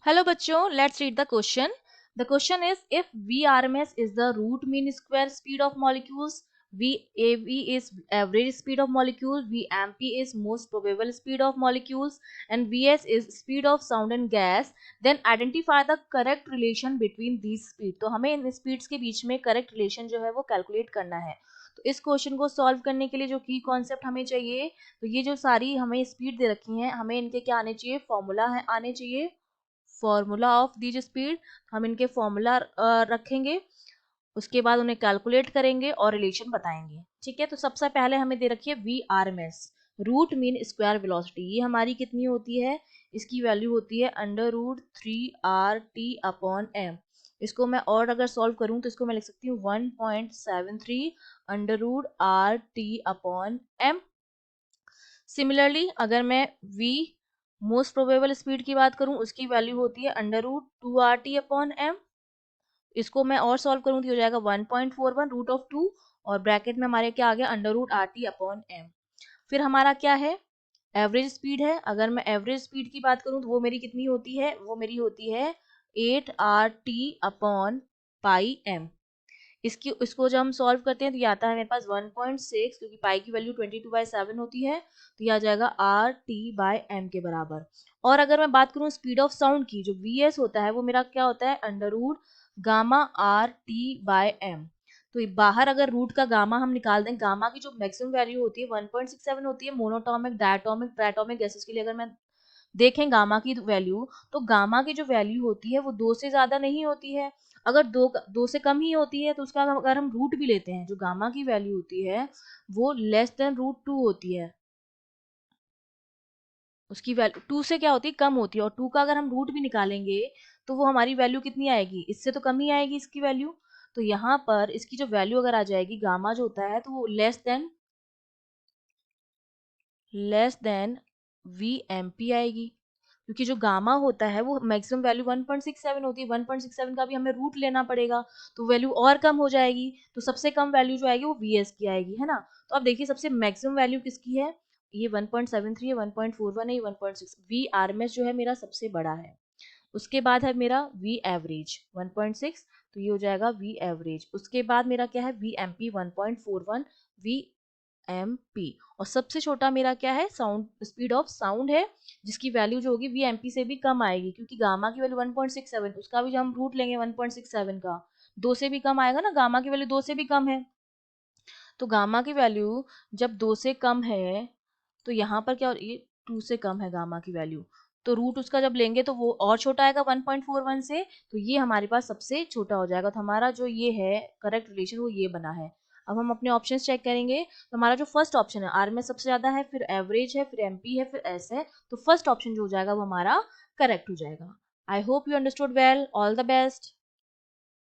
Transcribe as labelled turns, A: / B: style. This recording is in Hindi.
A: Hello बच्चों, let's read the question. The question is, if VRMS is the root mean square speed of molecules, VAV is average speed of molecules, VMP is most probable speed of molecules, and VS is speed of sound and gas, then identify the correct relation between these speed. तो हमें इन speeds के बीच में correct relation जो है वो calculate करना है. तो इस क्वेश्चन को सॉल्व करने के लिए जो की कॉन्सेप्ट हमें चाहिए, तो ये जो सारी हमें स्पीड दे रखी हैं, हमें इनके क्या आने चाहिए, फॉर्मूला है आने चाहिए, फॉर्मूला ऑफ दीज स्पीड. हम इनके फॉर्मूला रखेंगे, उसके बाद उन्हें कैलकुलेट करेंगे और रिलेशन बताएंगे. ठीक है, तो सबसे पहले हमें दे रखी है V R M S, root mean square velocity. ये हमारी कितनी होती है, इसकी वैल्यू होती है √3RT/m. इसको मैं और अगर सॉल्व करूं तो इसको मैं लिख सकती हूँ 1.73 √RT/m. सिमिलरली अगर मैं v मोस्ट प्रोबेबल स्पीड की बात करूं, उसकी वैल्यू होती है √2RT/m. इसको मैं और सॉल्व करूं तो हो जाएगा 1.41 √2, और ब्रैकेट में हमारे क्या आ गया, √RT/m. फिर हमारा क्या है, एवरेज स्पीड है. अगर मैं एवरेज स्पीड की बात करूं तो वो मेरी कितनी होती है, वो मेरी होती है 8RT/m. इसको जब हम सॉल्व करते हैं तो ये आता है मेरे पास 1.6, क्योंकि पाई की वैल्यू 22/7 होती है, तो ये आ जाएगा RT/m के बराबर. और अगर मैं बात करूं स्पीड ऑफ साउंड की, जो VS होता है वो मेरा क्या होता है, √γ/RT/m. तो बाहर अगर रूट का गामा हम निकाल दें, गामा की जो मैक्सिमम वैल्यू होती है 1.67 होती है मोनोटॉमिक, डायटोमिक, ट्राइटोमिक गैसेस के लिए. अगर मैं देखें गामा की वैल्यू, तो गामा की जो वैल्यू होती है वो 2 से ज्यादा नहीं होती है. अगर दो से कम ही होती है तो उसका अगर हम रूट भी लेते हैं, जो गामा की वैल्यू होती है वो <2 होती है. उसकी वैल्यू 2 से क्या होती है, कम होती है. और 2 का अगर हम रूट भी निकालेंगे तो वो हमारी वैल्यू कितनी आएगी, इससे तो कम ही आएगी इसकी वैल्यू. तो यहाँ पर इसकी जो वैल्यू अगर आ जाएगी, गामा जो होता है तो वो लेस देन VMP आएगी, क्योंकि जो गामा होता है वो मैक्सिमम वैल्यू 1.67 होती है. 1.67 का भी हमें रूट लेना पड़ेगा, तो वैल्यू और कम हो जाएगी. तो सबसे कम वैल्यू जो आएगी वो VS की आएगी, है ना. तो अब देखिए सबसे मैक्सिमम वैल्यू किसकी है, ये 1.73 है, 1.41 है, ये 1.6. वी आरएमएस जो है मेरा सबसे बड़ा है. उसके बाद है मेरा वी एवरेज 1.6, तो ये हो जाएगा वी एवरेज. उसके बाद मेरा क्या है, V M P 1.41 V M P. और सबसे छोटा मेरा क्या है, साउंड, स्पीड ऑफ साउंड है, जिसकी वैल्यू जो होगी VMP से भी कम आएगी, क्योंकि गामा की वैल्यू 1.67, उसका भी जो हम रूट लेंगे 1.67 का, 2 से भी कम आएगा ना, गामा की वैल्यू 2 से भी कम है. तो गामा की वैल्यू जब 2 से कम है तो यहाँ पर क्या, ये 2 से कम है गामा की वैल्यू, तो रूट उसका जब लेंगे तो वो और छोटा आएगा 1.41 से, तो ये हमारे पास सबसे छोटा हो जाएगा. तो हमारा जो ये है करेक्ट रिलेशन वो ये बना है. अब हम अपने ऑप्शंस चेक करेंगे, तो हमारा जो फर्स्ट ऑप्शन है, आर में सबसे ज्यादा है, फिर एवरेज है, फिर एमपी है, फिर एस है, तो फर्स्ट ऑप्शन जो हो जाएगा वो हमारा करेक्ट हो जाएगा. I hope you understood well. All the best.